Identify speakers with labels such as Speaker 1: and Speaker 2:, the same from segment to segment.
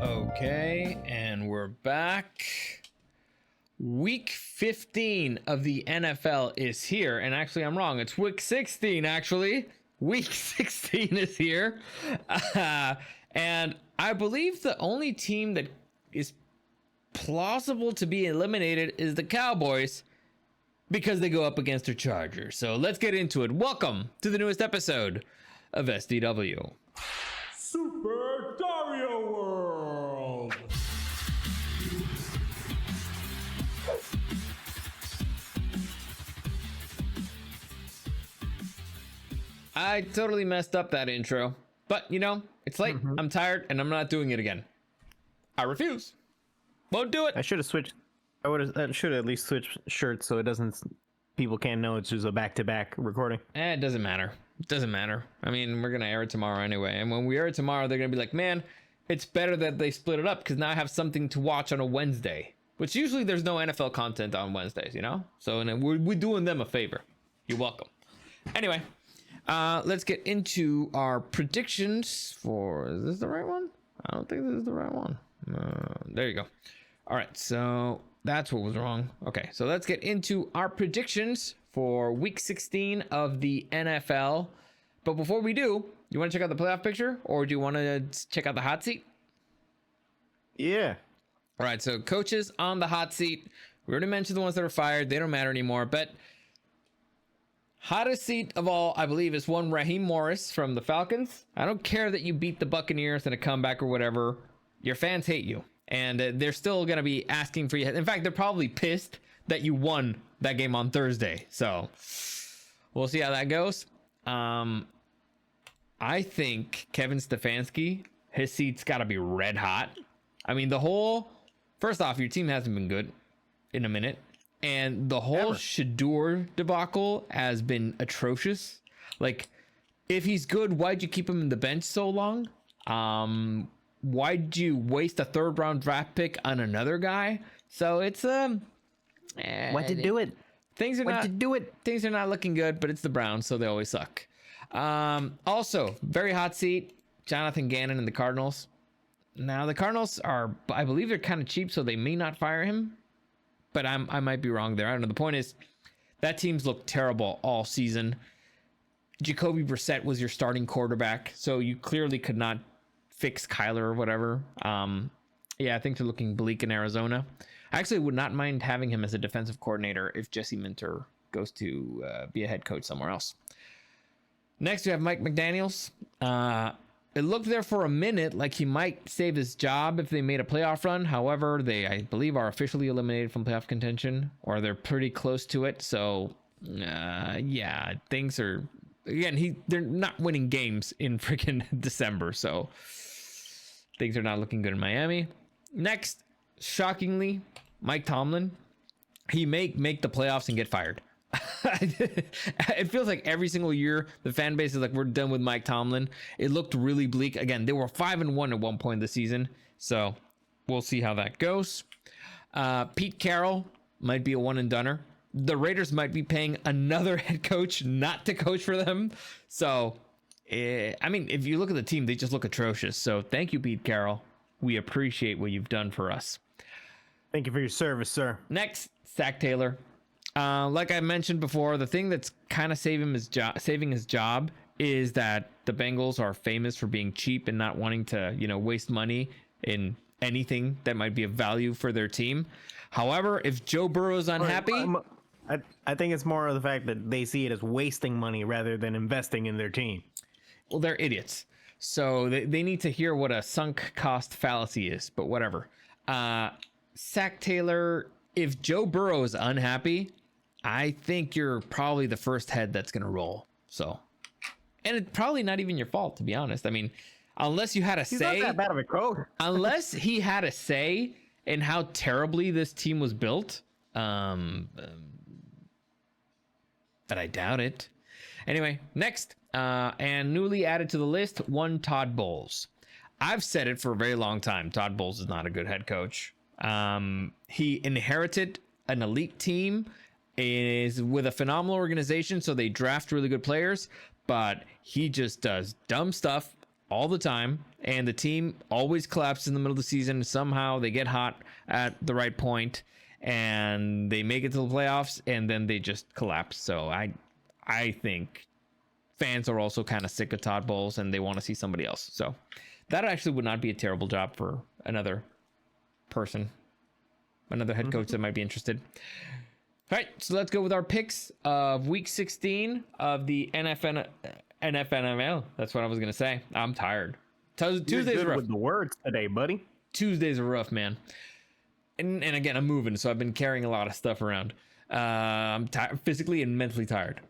Speaker 1: Okay, and we're back. Week 15 of the NFL is here, and actually I'm wrong. It's week 16, actually. Week 16 is here. And I believe the only team that is plausible to be eliminated is the Cowboys because they go up against their Chargers. So let's get into it. Welcome to the newest episode of SDW.
Speaker 2: Super Dario World!
Speaker 1: I totally messed up that intro, but you know, it's late. I'm tired and I'm not doing it again. I refuse. Won't do it.
Speaker 3: I should have switched. I should have at least switched shirts so it doesn't. People can't know it's just a back-to-back recording.
Speaker 1: It doesn't matter. It doesn't matter. I mean, we're gonna air it tomorrow anyway, and when we air it tomorrow, they're gonna be like, "Man, it's better that they split it up because now I have something to watch on a Wednesday." Which usually there's no NFL content on Wednesdays, you know. So and we're doing them a favor. You're welcome. Anyway, let's get into our predictions for. Is this the right one? I don't think this is the right one. There you go. All right, so that's what was wrong. Okay, so let's get into our predictions for week 16 of the NFL. But before we do, you want to check out the playoff picture or do you want to check out the hot seat?
Speaker 3: Yeah.
Speaker 1: All right, so coaches on the hot seat. We already mentioned the ones that are fired. They don't matter anymore. But hottest seat of all, I believe, is one Raheem Morris from the Falcons. I don't care that you beat the Buccaneers in a comeback or whatever. Your fans hate you. And they're still going to be asking for you. In fact, they're probably pissed that you won that game on Thursday. So we'll see how that goes. I think Kevin Stefanski, his seat's got to be red hot. I mean, first off, your team hasn't been good in a minute. And the whole Shador debacle has been atrocious. Like, if he's good, why'd you keep him in the bench so long? Why'd you waste a third round draft pick on another guy? So it's
Speaker 3: What to do it?
Speaker 1: Things are not looking good, but it's the Browns, so they always suck. Also, very hot seat, Jonathan Gannon and the Cardinals. Now the Cardinals I believe they're kind of cheap, so they may not fire him. But I might be wrong there. I don't know. The point is, that team's looked terrible all season. Jacoby Brissett was your starting quarterback, so you clearly could not fix Kyler or whatever. Yeah, I think they're looking bleak in Arizona. I actually would not mind having him as a defensive coordinator if Jesse Minter goes to be a head coach somewhere else. Next, we have Mike McDaniels. It looked there for a minute like he might save his job if they made a playoff run. However, they, I believe, are officially eliminated from playoff contention, or they're pretty close to it. So, yeah, things are... Again, they're not winning games in freaking December, so things are not looking good in Miami. Next, shockingly, Mike Tomlin. He may make the playoffs and get fired. It feels like every single year the fan base is like, we're done with Mike Tomlin. It looked really bleak. Again, they were 5-1 at one point in the season, so we'll see how that goes. Pete Carroll might be a one and doneer. The Raiders might be paying another head coach not to coach for them. So, I mean, if you look at the team, they just look atrocious. So thank you, Pete Carroll. We appreciate what you've done for us.
Speaker 3: Thank you for your service, sir.
Speaker 1: Next, Zach Taylor. Like I mentioned before, the thing that's kind of saving his job is that the Bengals are famous for being cheap and not wanting to, waste money in anything that might be of value for their team. However, if Joe Burrow is unhappy...
Speaker 3: I think it's more of the fact that they see it as wasting money rather than investing in their team.
Speaker 1: Well, they're idiots. So they need to hear what a sunk cost fallacy is, but whatever. Zach Taylor, if Joe Burrow is unhappy, I think you're probably the first head that's going to roll. So, and it's probably not even your fault, to be honest. I mean, unless you had a say.
Speaker 3: He's not that bad of a coach.
Speaker 1: Unless he had a say in how terribly this team was built. But I doubt it. Anyway, next, and newly added to the list, one Todd Bowles. I've said it for a very long time. Todd Bowles is not a good head coach. He inherited an elite team, is with a phenomenal organization, so they draft really good players, but he just does dumb stuff all the time, and the team always collapses in the middle of the season. Somehow they get hot at the right point and they make it to the playoffs, and then they just collapse. So I think fans are also kind of sick of Todd Bowles and they want to see somebody else. So that actually would not be a terrible job for another person, another head coach that might be interested. All right, so let's go with our picks of week 16 of the NFL. That's what I was going to say. I'm tired. Tuesdays are rough.
Speaker 3: With the words today, buddy.
Speaker 1: Tuesdays are rough, man. And again, I'm moving, so I've been carrying a lot of stuff around. I'm physically and mentally tired.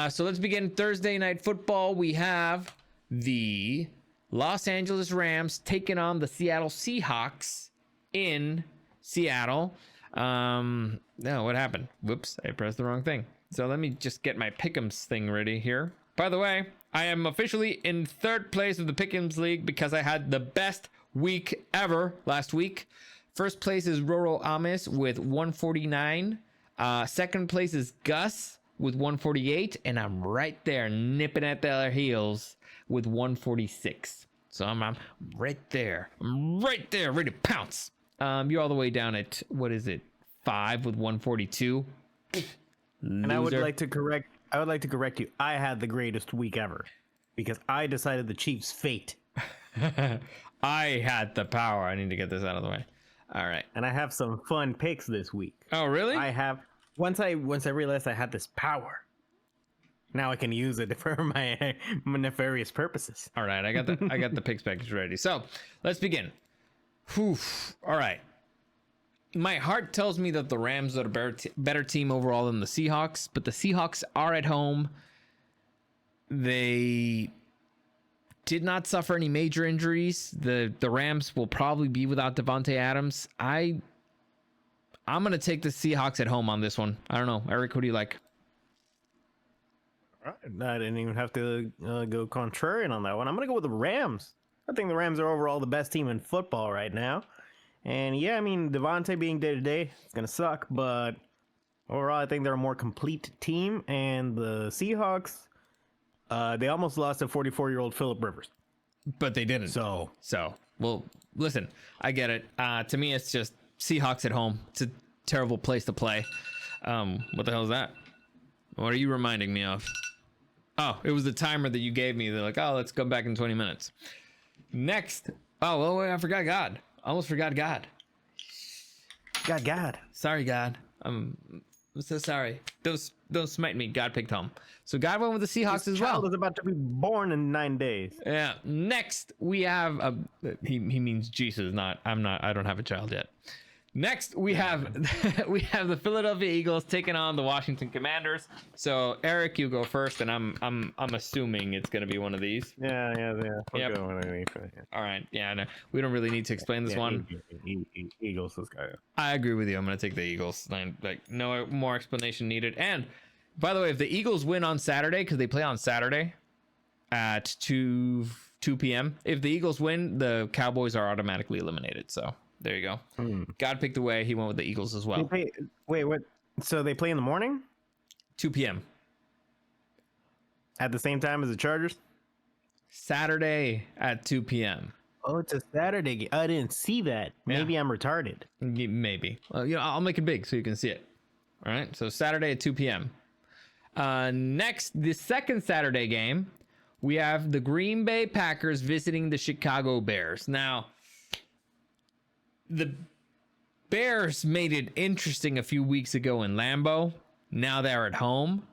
Speaker 1: So let's begin Thursday night football. We have the Los Angeles Rams taking on the Seattle Seahawks in Seattle. No, what happened? Whoops, I pressed the wrong thing. So let me just get my Pick'ems thing ready here. By the way, I am officially in third place of the Pick'ems League because I had the best week ever last week. First place is Roro Amis with 149. Second place is Gus with 148. And I'm right there nipping at their heels with 146. So I'm right there. I'm right there, ready to pounce. You're all the way down at, what is it, 5 with 142.
Speaker 3: And I would like to correct you. I had the greatest week ever because I decided the Chiefs' fate.
Speaker 1: I had the power. I need to get this out of the way. All right.
Speaker 3: And I have some fun picks this week.
Speaker 1: Oh, really?
Speaker 3: I have once I realized I had this power. Now I can use it for my nefarious purposes.
Speaker 1: All right, I got the picks package ready. So let's begin. Whew. All right. My heart tells me that the Rams are a better team overall than the Seahawks, but the Seahawks are at home. They did not suffer any major injuries. The Rams will probably be without Devontae Adams. I'm going to take the Seahawks at home on this one. I don't know. Eric, who do you like?
Speaker 3: I didn't even have to go contrarian on that one. I'm going to go with the Rams. I think the Rams are overall the best team in football right now. And yeah, I mean, Devontae being day-to-day, it's going to suck. But overall, I think they're a more complete team. And the Seahawks, they almost lost a 44-year-old Phillip Rivers.
Speaker 1: But they didn't.
Speaker 3: So,
Speaker 1: well, listen, I get it. To me, it's just Seahawks at home. It's a terrible place to play. What the hell is that? What are you reminding me of? Oh, it was the timer that you gave me. They're like, oh, let's go back in 20 minutes. Next. Oh, well, wait, I forgot God. Almost forgot God.
Speaker 3: God.
Speaker 1: Sorry, God. I'm so sorry. Don't smite me. God picked home. So God went with the Seahawks as well.
Speaker 3: Child is about to be born in 9 days.
Speaker 1: Yeah. Next, we have he means Jesus, not I'm not. I don't have a child yet. Next, we have the Philadelphia Eagles taking on the Washington Commanders. So Eric, you go first, and I'm assuming it's gonna be one of these.
Speaker 3: Yeah.
Speaker 1: Yep.
Speaker 3: Go underneath it, yeah.
Speaker 1: All right. Yeah. No, we don't really need to explain this one.
Speaker 3: Eagles, this guy.
Speaker 1: I agree with you. I'm gonna take the Eagles. Like no more explanation needed. And by the way, if the Eagles win on Saturday, because they play on Saturday at 2 p.m. If the Eagles win, the Cowboys are automatically eliminated. So. There you go. God picked away. He went with the Eagles as well.
Speaker 3: Wait, what? So they play in the morning?
Speaker 1: 2 p.m.
Speaker 3: At the same time as the Chargers?
Speaker 1: Saturday at 2 p.m.
Speaker 3: Oh, it's a Saturday game. I didn't see that. Maybe I'm retarded.
Speaker 1: Maybe. Well, I'll make it big so you can see it. All right. So Saturday at 2 p.m. Next, the second Saturday game, we have the Green Bay Packers visiting the Chicago Bears. Now, the Bears made it interesting a few weeks ago in Lambeau. Now they're at home.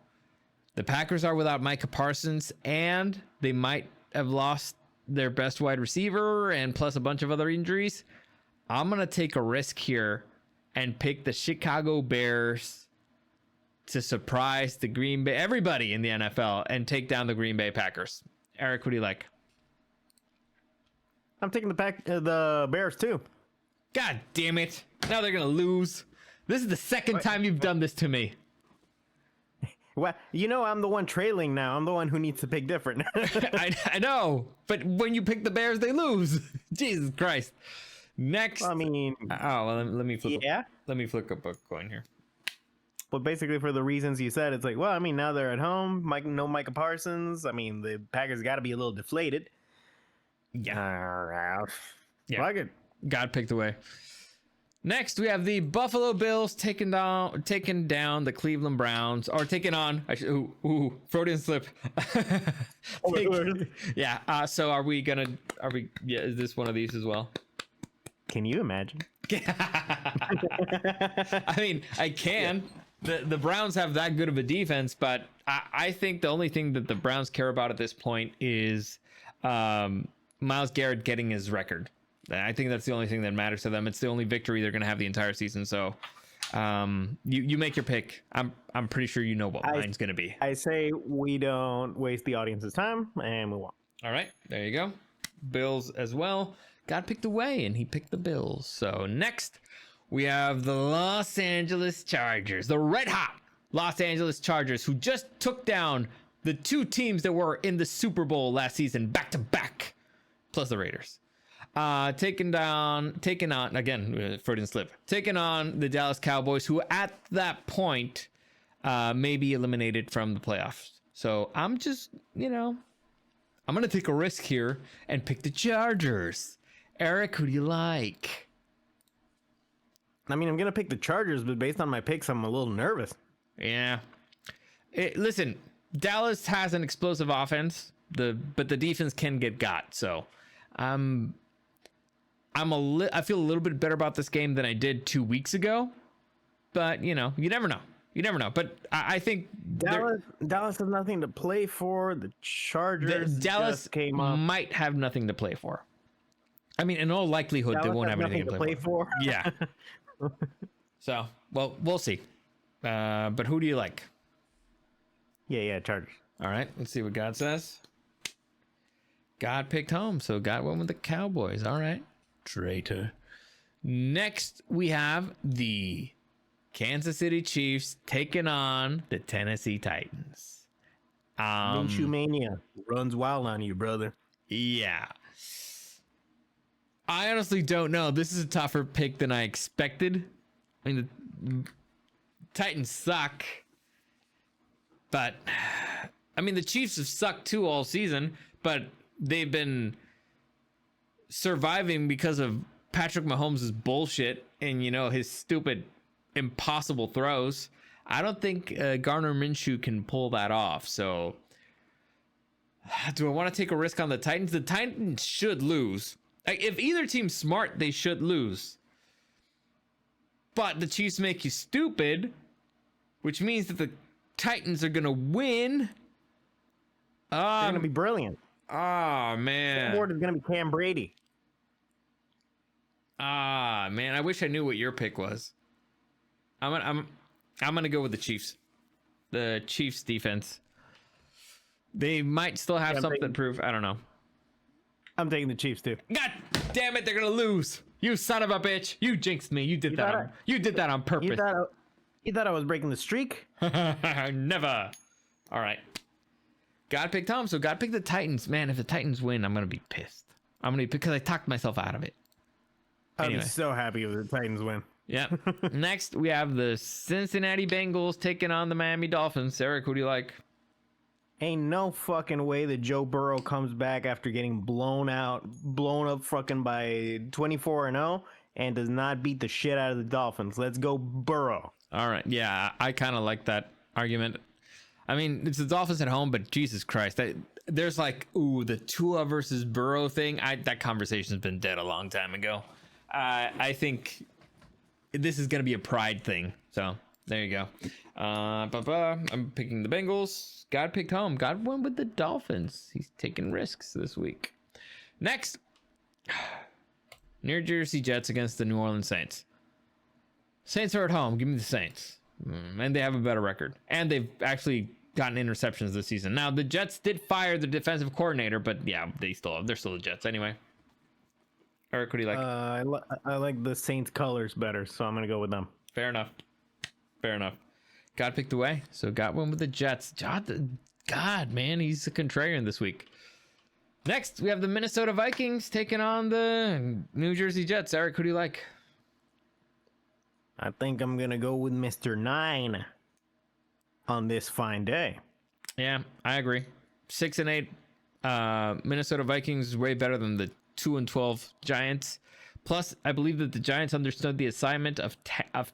Speaker 1: The Packers are without Micah Parsons, and they might have lost their best wide receiver and plus a bunch of other injuries. I'm going to take a risk here and pick the Chicago Bears to surprise the Green Bay, everybody in the NFL, and take down the Green Bay Packers. Eric, what do you like?
Speaker 3: I'm taking the Bears too.
Speaker 1: God damn it. Now they're going to lose. This is the second time you've done this to me.
Speaker 3: Well, I'm the one trailing now. I'm the one who needs to pick different.
Speaker 1: I know, but when you pick the Bears, they lose. Jesus Christ. Next.
Speaker 3: I mean,
Speaker 1: let me flip. Yeah. Let me flip up a coin here.
Speaker 3: But basically, for the reasons you said, it's like, well, I mean, now they're at home. No Micah Parsons. I mean, the Packers got to be a little deflated.
Speaker 1: Yeah. Yeah.
Speaker 3: Like it.
Speaker 1: God picked away. Next, we have the Buffalo Bills taking down the Cleveland Browns, or taking on. Freudian slip. Yeah. So are we? Yeah. Is this one of these as well?
Speaker 3: Can you imagine?
Speaker 1: I mean, I can. The Browns have that good of a defense, but I think the only thing that the Browns care about at this point is Myles Garrett getting his record. I think that's the only thing that matters to them. It's the only victory they're going to have the entire season. So you make your pick. I'm pretty sure you know what mine's going to be.
Speaker 3: I say we don't waste the audience's time and move on.
Speaker 1: All right, there you go. Bills as well. God picked away, and he picked the Bills. So next, we have the Los Angeles Chargers, the red hot Los Angeles Chargers, who just took down the two teams that were in the Super Bowl last season, back to back, plus the Raiders. Taking on again, Freudian slip. Taking on the Dallas Cowboys, who at that point may be eliminated from the playoffs. So I'm just, I'm gonna take a risk here and pick the Chargers. Eric, who do you like?
Speaker 3: I mean, I'm gonna pick the Chargers, but based on my picks, I'm a little nervous.
Speaker 1: Yeah. Listen, Dallas has an explosive offense, but the defense can get got. So, I feel a little bit better about this game than I did 2 weeks ago. But you never know. You never know. But I think
Speaker 3: Dallas has nothing to play for. The Chargers
Speaker 1: Dallas
Speaker 3: just came up.
Speaker 1: might have nothing to play for. I mean, in all likelihood,
Speaker 3: Dallas
Speaker 1: they won't
Speaker 3: has
Speaker 1: have anything to play for. Yeah. So, well, we'll see. But who do you like?
Speaker 3: Yeah, Chargers.
Speaker 1: All right, let's see what God says. God picked home, so God went with the Cowboys. All right, traitor. Next, we have the Kansas City Chiefs taking on the Tennessee Titans.
Speaker 3: Minshew Mania runs wild on you, brother.
Speaker 1: Yeah. I honestly don't know. This is a tougher pick than I expected. I mean, the Titans suck. But, I mean, the Chiefs have sucked too all season, but they've been surviving because of Patrick Mahomes' bullshit and, his stupid, impossible throws. I don't think Gardner Minshew can pull that off. So, do I want to take a risk on the Titans? The Titans should lose. Like, if either team's smart, they should lose. But the Chiefs make you stupid, which means that the Titans are going to win.
Speaker 3: They're going to be brilliant.
Speaker 1: Oh, man.
Speaker 3: Board is going to be Cam Brady.
Speaker 1: Man, I wish I knew what your pick was. I'm gonna go with the Chiefs. The Chiefs defense. They might still have something to prove. I don't know.
Speaker 3: I'm taking the Chiefs too.
Speaker 1: God damn it, they're gonna lose. You son of a bitch. You jinxed me. You did that on purpose.
Speaker 3: You thought I was breaking the streak?
Speaker 1: Never. All right. God picked Tom, so God picked the Titans. Man, if the Titans win, I'm gonna be pissed. Because I talked myself out of it.
Speaker 3: I'd be so happy if the Titans win.
Speaker 1: Yeah. Next, we have the Cincinnati Bengals taking on the Miami Dolphins. Eric, who do you like?
Speaker 3: Ain't no fucking way that Joe Burrow comes back after getting blown up fucking by 24-0 and does not beat the shit out of the Dolphins. Let's go Burrow.
Speaker 1: All right. Yeah, I kind of like that argument. I mean, it's the Dolphins at home, but Jesus Christ. There's the Tua versus Burrow thing. That conversation's been dead a long time ago. I think this is going to be a pride thing. So there you go. I'm picking the Bengals. God picked home. God went with the Dolphins. He's taking risks this week. Next, New Jersey Jets against the New Orleans Saints. Saints are at home. Give me the Saints. And they have a better record. And they've actually gotten interceptions this season. Now, the Jets did fire the defensive coordinator, but yeah, they're still the Jets anyway. Eric, what do you like?
Speaker 3: I like the Saints colors better, so I'm going to go with them.
Speaker 1: Fair enough. God picked the way, so got one with the Jets. God, man, he's a contrarian this week. Next, we have the Minnesota Vikings taking on the New Jersey Jets. Eric, who do you like?
Speaker 3: I think I'm going to go with Mr. 9 on this fine day.
Speaker 1: Yeah, I agree. 6-8 Minnesota Vikings is way better than the 2-12 Giants. Plus, I believe that the Giants understood the assignment of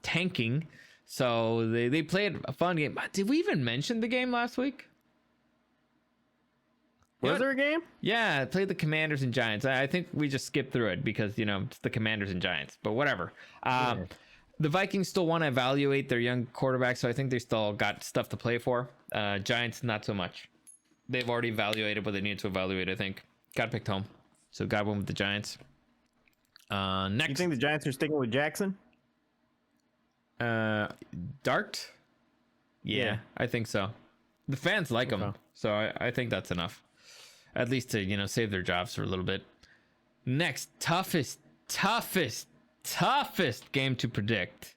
Speaker 1: tanking, so they played a fun game. Did we even mention the game last week?
Speaker 3: Was there a game?
Speaker 1: Yeah, played the Commanders and Giants. I think we just skipped through it because, it's the Commanders and Giants, but whatever. The Vikings still want to evaluate their young quarterback, so I think they still got stuff to play for. Giants, not so much. They've already evaluated what they need to evaluate, I think. Got picked home, so got one with the Giants. Next.
Speaker 3: You think the Giants are sticking with Jackson?
Speaker 1: Dart? Yeah, I think so. The fans like him, so I think that's enough. At least to, save their jobs for a little bit. Next, toughest game to predict.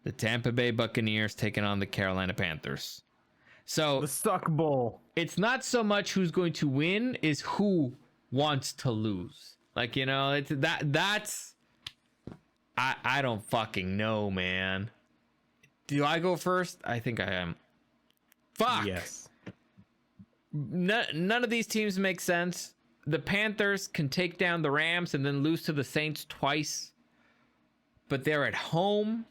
Speaker 1: The Tampa Bay Buccaneers taking on the Carolina Panthers. So
Speaker 3: The Suck Bowl.
Speaker 1: it's not so much who's going to win, is who wants to lose. Like, it's that's I don't fucking know, man. Do I go first? I think I am. Fuck.
Speaker 3: Yes.
Speaker 1: None of these teams make sense. The Panthers can take down the Rams and then lose to the Saints twice, but they're at home.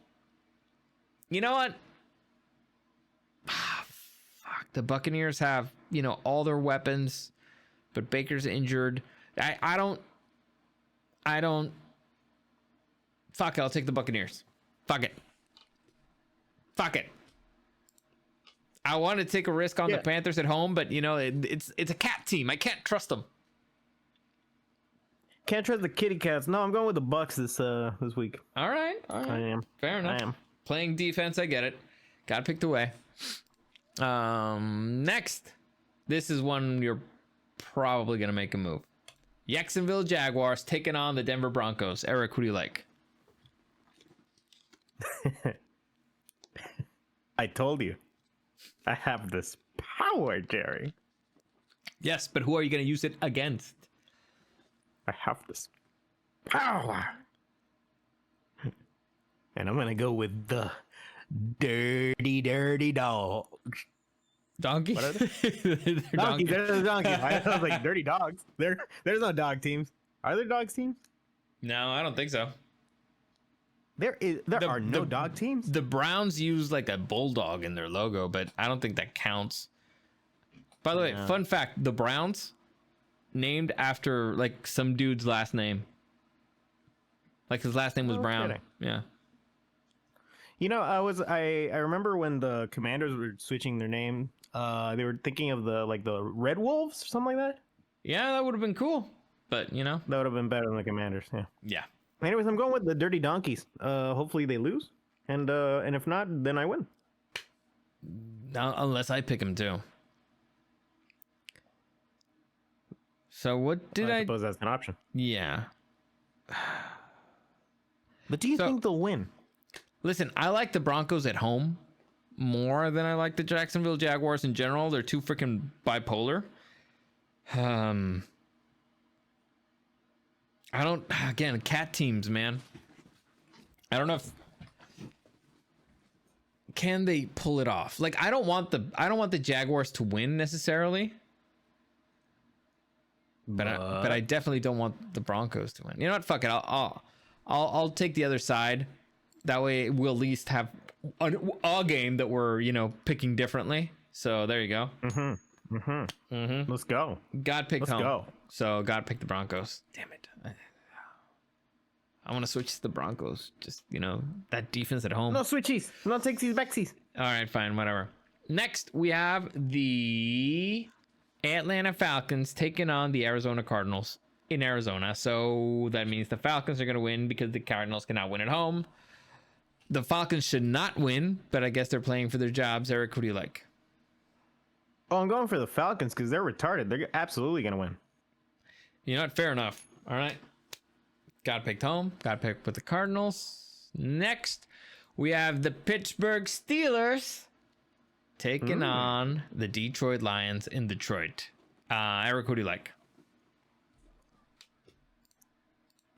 Speaker 1: You know what? Fuck. The Buccaneers have, all their weapons, but Baker's injured. I don't. Fuck it. I'll take the Buccaneers. Fuck it. I want to take a risk on the Panthers at home, but it's a cat team. I can't trust them.
Speaker 3: Can't trust the kitty cats. No, I'm going with the Bucks this week.
Speaker 1: All right.
Speaker 3: I am.
Speaker 1: Fair enough.
Speaker 3: I am.
Speaker 1: Playing defense, I get it. Got picked away. Next, this is one you're probably gonna make a move. Jacksonville Jaguars taking on the Denver Broncos. Eric, who do you like?
Speaker 3: I told you. I have this power, Jerry.
Speaker 1: Yes, but who are you gonna use it against?
Speaker 3: I have this power. And I'm going to go with the dirty dogs.
Speaker 1: Donkey?
Speaker 3: What are they?
Speaker 1: They're
Speaker 3: Donkeys.
Speaker 1: donkey.
Speaker 3: They're the donkeys. I was like, dirty dogs. There's no dog teams. Are there dogs teams?
Speaker 1: No, I don't think so.
Speaker 3: There are no dog teams.
Speaker 1: The Browns use like a bulldog in their logo, but I don't think that counts. By the way, fun fact, the Browns named after like some dude's last name. Like his last name was Brown.
Speaker 3: Kidding.
Speaker 1: Yeah.
Speaker 3: I remember when the Commanders were switching their name, they were thinking of the Red Wolves or something like that.
Speaker 1: Yeah, that would have been cool. But,
Speaker 3: That would have been better than the Commanders, yeah.
Speaker 1: Yeah.
Speaker 3: Anyways, I'm going with the Dirty Donkeys. Hopefully they lose. And if not, then I win.
Speaker 1: Unless I pick him too. So what did I
Speaker 3: suppose that's an option.
Speaker 1: Yeah.
Speaker 3: But do you think they'll win?
Speaker 1: Listen, I like the Broncos at home more than I like the Jacksonville Jaguars in general. They're too freaking bipolar. Again, cat teams, man. I don't know if can they pull it off. Like I don't want the Jaguars to win necessarily. But I definitely don't want the Broncos to win. You know what? Fuck it. I'll take the other side. That way we'll at least have a game that we're, picking differently. So there you go.
Speaker 3: Let's go.
Speaker 1: God picked
Speaker 3: Let's
Speaker 1: home.
Speaker 3: go.
Speaker 1: So God picked the Broncos. Damn it. I want to switch to the Broncos. Just, that defense at home.
Speaker 3: No switchies. No takesies, backsies.
Speaker 1: All right, fine, whatever. Next, we have the Atlanta Falcons taking on the Arizona Cardinals in Arizona. So that means the Falcons are going to win because the Cardinals cannot win at home. The Falcons should not win, but I guess they're playing for their jobs. Eric, who do you like?
Speaker 3: Oh, I'm going for the Falcons because they're retarded. They're absolutely going to win.
Speaker 1: You know what? Fair enough. All right. Got picked home. Got picked with the Cardinals. Next, we have the Pittsburgh Steelers taking on the Detroit Lions in Detroit. Eric, who do you like?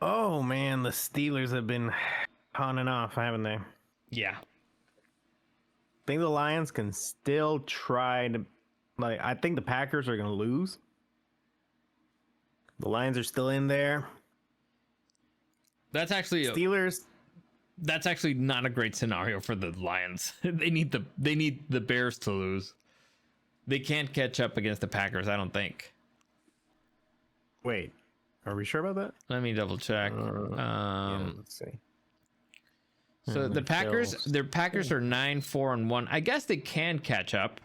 Speaker 3: Oh, man. The Steelers have been on and off, haven't they?
Speaker 1: Yeah.
Speaker 3: I think the Lions can still try to... I think the Packers are going to lose. The Lions are still in there.
Speaker 1: That's actually
Speaker 3: Steelers.
Speaker 1: that's actually not a great scenario for the Lions. They need the Bears to lose. They can't catch up against the Packers, I don't think.
Speaker 3: Wait, are we sure about that?
Speaker 1: Let me double check.
Speaker 3: Yeah, let's see.
Speaker 1: So the Packers,
Speaker 3: Bills.
Speaker 1: their Packers are 9-4-1. I guess they can catch up.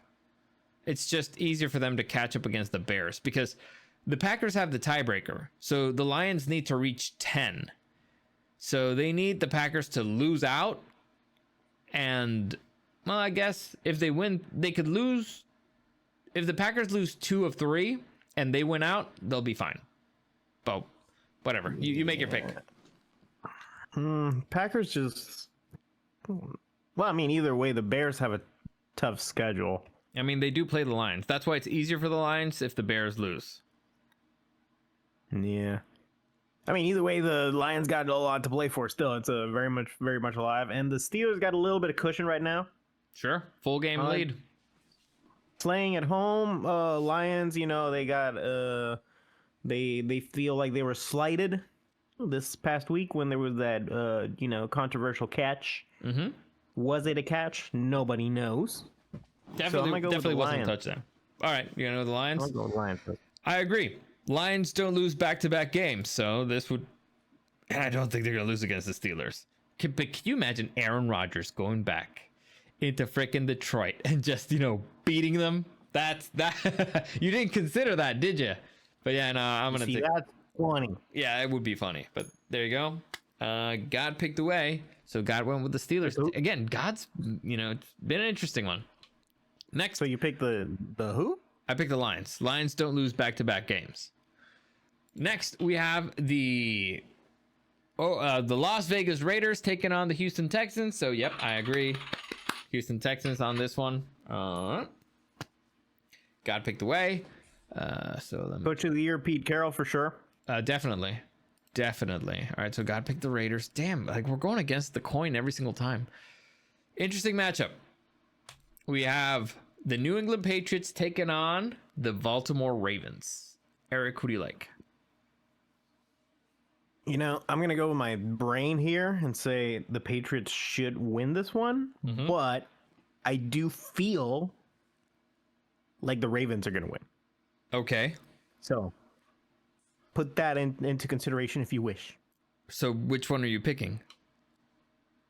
Speaker 1: It's just easier for them to catch up against the Bears because the Packers have the tiebreaker. So the Lions need to reach 10. So they need the Packers to lose out. And, well, I guess if they win, they could lose. If the Packers lose 2 of 3 and they win out, they'll be fine. But whatever. You make your pick.
Speaker 3: Packers just. Well, I mean, either way, the Bears have a tough schedule.
Speaker 1: I mean, they do play the Lions. That's why it's easier for the Lions if the Bears lose.
Speaker 3: Yeah. I mean, either way, the Lions got a lot to play for still. It's a very much alive. And the Steelers got a little bit of cushion right now.
Speaker 1: Sure. Full game lead.
Speaker 3: Playing at home, Lions, they got they feel like they were slighted this past week when there was that controversial catch.
Speaker 1: Mm-hmm.
Speaker 3: Was it a catch? Nobody knows.
Speaker 1: Definitely wasn't a touchdown. All right, you gonna go with the Lions?
Speaker 3: I'll go with Lions.
Speaker 1: I agree. Lions don't lose back-to-back games, so this would. And I don't think they're gonna lose against the Steelers. But can you imagine Aaron Rodgers going back into frickin' Detroit and just beating them? That's that. You didn't consider that, did you? But yeah, no, I'm gonna take.
Speaker 3: That's funny.
Speaker 1: Yeah, it would be funny, but there you go. God picked away, so God went with the Steelers. Again, God's, it's been an interesting one. Next,
Speaker 3: So you picked the who?
Speaker 1: I picked the Lions. Lions don't lose back-to-back games. Next, we have the Las Vegas Raiders taking on the Houston Texans. So, yep, I agree. Houston Texans on this one. God picked away. So let me...
Speaker 3: Coach of the year, Pete Carroll for sure.
Speaker 1: Definitely. All right, so God picked the Raiders. Damn, like we're going against the coin every single time. Interesting matchup. We have the New England Patriots taking on the Baltimore Ravens. Eric, who do you like?
Speaker 3: I'm going to go with my brain here and say the Patriots should win this one, but I do feel like the Ravens are going to win.
Speaker 1: Okay.
Speaker 3: So put that into consideration if you wish.
Speaker 1: So which one are you picking?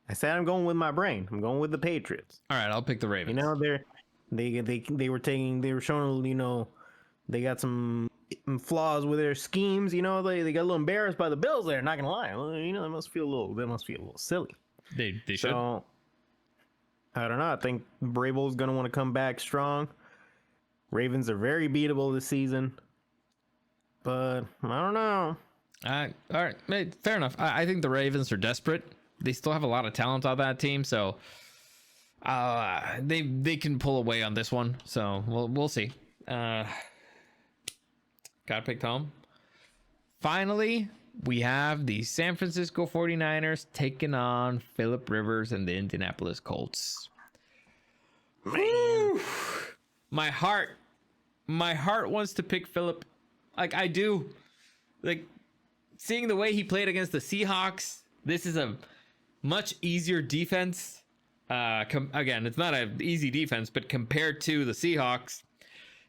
Speaker 3: I said I'm going with my brain. I'm going with the Patriots.
Speaker 1: All right, I'll pick the Ravens.
Speaker 3: They were showing, they got some flaws with their schemes. They got a little embarrassed by the Bills there. Not gonna lie, they must feel a little silly.
Speaker 1: They should.
Speaker 3: So I don't know. I think Vrabel's gonna want to come back strong. Ravens are very beatable this season, but I don't know.
Speaker 1: All right, fair enough. I think the Ravens are desperate. They still have a lot of talent on that team, so they can pull away on this one. So we'll see. Got picked home. Finally, we have the San Francisco 49ers taking on Phillip Rivers and the Indianapolis Colts. Man. My heart wants to pick Phillip. Like I do. Like seeing the way he played against the Seahawks, this is a much easier defense. Again, it's not an easy defense, but compared to the Seahawks,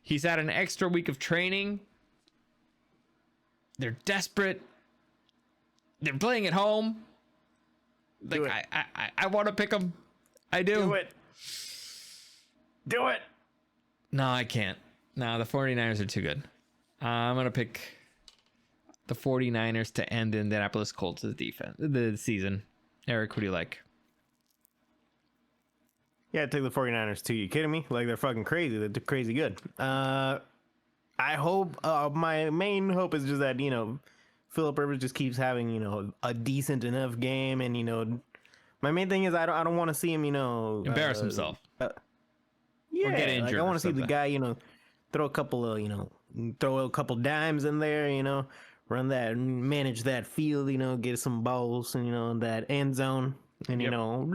Speaker 1: he's had an extra week of training. They're desperate. They're playing at home. Like I want to pick them. I do.
Speaker 3: Do it.
Speaker 1: No, I can't. No, the 49ers are too good. I'm going to pick the 49ers to end the Indianapolis Colts' defense, the season. Eric, who do you like?
Speaker 3: Yeah, I took the 49ers too. You kidding me? Like, they're fucking crazy. They're crazy good. I hope, my main hope is just that, Phillip Rivers just keeps having, a decent enough game. And, my main thing is I don't want to see him,
Speaker 1: Embarrass himself.
Speaker 3: Yeah,
Speaker 1: get injured
Speaker 3: like I want
Speaker 1: or
Speaker 3: to see the
Speaker 1: something.
Speaker 3: guy, throw a couple of dimes in there, run that and manage that field, get some balls and that end zone, and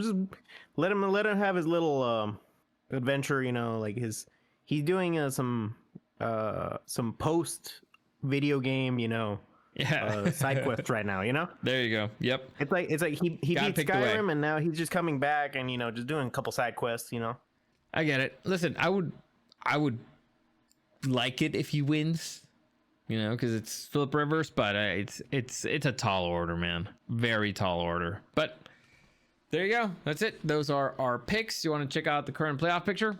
Speaker 3: just let him have his little adventure, like he's doing some post video game,
Speaker 1: Yeah.
Speaker 3: side quest right now.
Speaker 1: There you go. Yep.
Speaker 3: It's like he
Speaker 1: Gotta
Speaker 3: beat
Speaker 1: pick the way.
Speaker 3: Skyrim, and now he's just coming back and just doing a couple side quests.
Speaker 1: I get it. Listen, I would like it if he wins, because it's Philip Rivers, but it's a tall order, man. Very tall order. But there you go. That's it. Those are our picks. You want to check out the current playoff picture?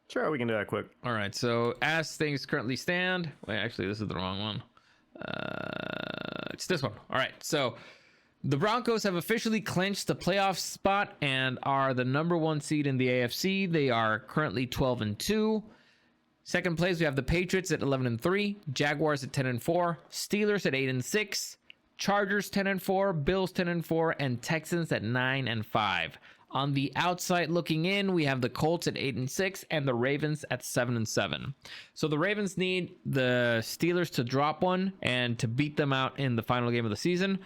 Speaker 3: Sure, we can do that quick.
Speaker 1: All right. So as things currently stand, wait, actually, this is the wrong one. It's this one. All right. So the Broncos have officially clinched the playoff spot and are the number 1 seed in the AFC. They are currently 12-2. Second place, we have the Patriots at 11-3, Jaguars at 10-4, Steelers at 8-6, Chargers 10-4, Bills 10-4, and Texans at 9-5. On the outside looking in, we have the Colts at 8-6 and the Ravens at 7-7. So the Ravens need the Steelers to drop one and to beat them out in the final game of the season.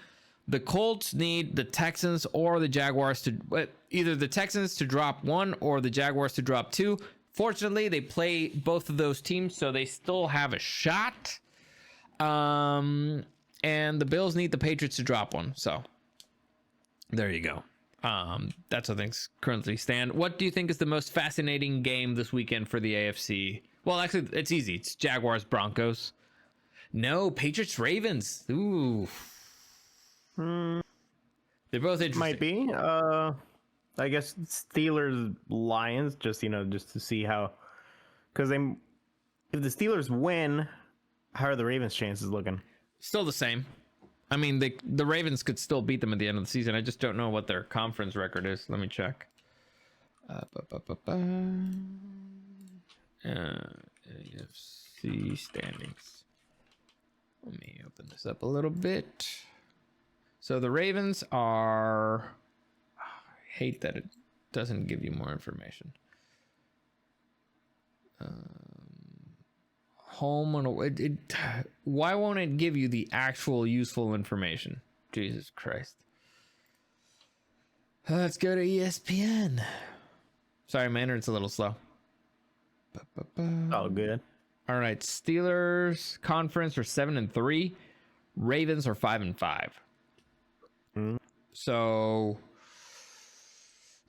Speaker 1: The Colts need the Texans or the Jaguars to either the Texans to drop one or the Jaguars to drop two. Fortunately, they play both of those teams, so they still have a shot. And the Bills need the Patriots to drop one. So there you go. That's how things currently stand. What do you think is the most fascinating game this weekend for the AFC? Well, actually, it's easy. It's Jaguars Broncos. No, Patriots Ravens. Ooh. They're both interesting.
Speaker 3: Might be. I guess Steelers Lions, just to see how, because if the Steelers win, how are the Ravens' chances looking?
Speaker 1: Still the same. I mean, the Ravens could still beat them at the end of the season. I just don't know what their conference record is. Let me check. AFC standings. Let me open this up a little bit. So the Ravens are... I hate that it doesn't give you more information. Home and why won't it give you the actual useful information? Jesus Christ. Let's go to ESPN. Sorry, my internet's a little slow.
Speaker 3: Oh, good.
Speaker 1: All right, Steelers conference are 7-3. Ravens are 5-5. So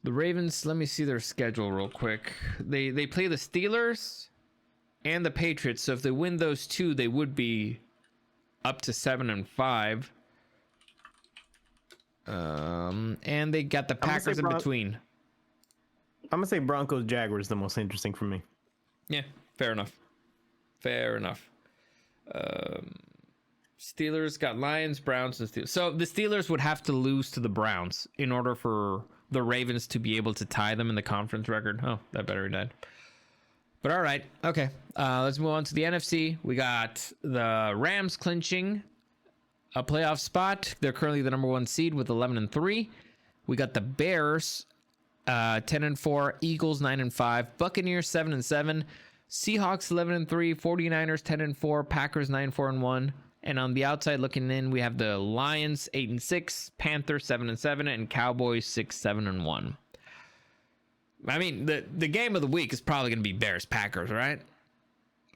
Speaker 1: the Ravens, let me see their schedule real quick. They play the Steelers and the Patriots. So if they win those two, they would be up to 7-5. And they got the Packers in between.
Speaker 3: I'm gonna say Broncos Jaguars the most interesting for me.
Speaker 1: Yeah, fair enough. Fair enough. Steelers got Lions, Browns, and Steelers. So the Steelers would have to lose to the Browns in order for the Ravens to be able to tie them in the conference record. Oh, that battery died. But all right. Okay. Let's move on to the NFC. We got the Rams clinching a playoff spot. They're currently the number 1 seed with 11-3. We got the Bears 10-4, Eagles 9-5, Buccaneers 7-7, Seahawks 11-3, 49ers 10-4, Packers 9-4-1. And on the outside looking in, we have the Lions 8-6, Panthers 7-7, and Cowboys 6-7-1. I mean, the game of the week is probably going to be Bears Packers, right?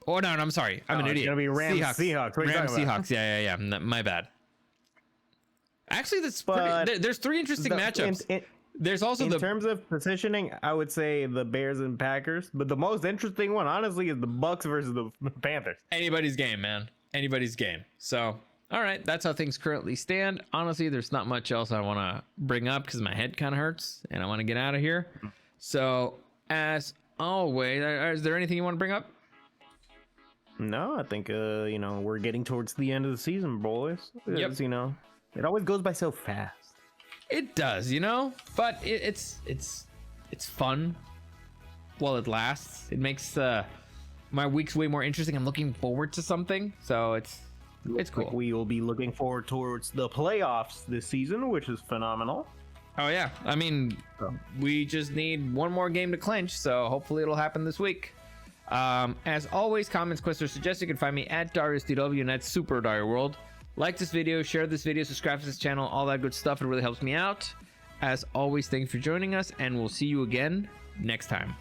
Speaker 1: Oh no, I'm sorry, I'm an idiot.
Speaker 3: It's gonna be Rams Seahawks. What are you
Speaker 1: Rams
Speaker 3: talking about?
Speaker 1: Seahawks. Yeah. My bad. Actually, that's pretty, there's 3 interesting matchups. There's also
Speaker 3: in terms of positioning, I would say the Bears and Packers, but the most interesting one, honestly, is the Bucks versus the Panthers.
Speaker 1: Anybody's game, man. Anybody's game. So, all right, that's how things currently stand. Honestly, there's not much else I want to bring up because my head kind of hurts and I want to get out of here. So, as always, is there anything you want to bring up?
Speaker 3: No, I think we're getting towards the end of the season, boys.
Speaker 1: Yep.
Speaker 3: It always goes by so fast.
Speaker 1: It does, but it's fun while it lasts. It makes my weeks way more interesting. I'm looking forward to something, so it's cool.
Speaker 3: We will be looking forward towards the playoffs this season, which is phenomenal.
Speaker 1: Oh yeah, I mean, we just need one more game to clinch, so hopefully it'll happen this week. As always, comments, questions, suggestions, you can find me at DariusDW and at Super Dario World. Like this video, share this video, subscribe to this channel, all that good stuff. It really helps me out. As always, thanks for joining us, and we'll see you again next time.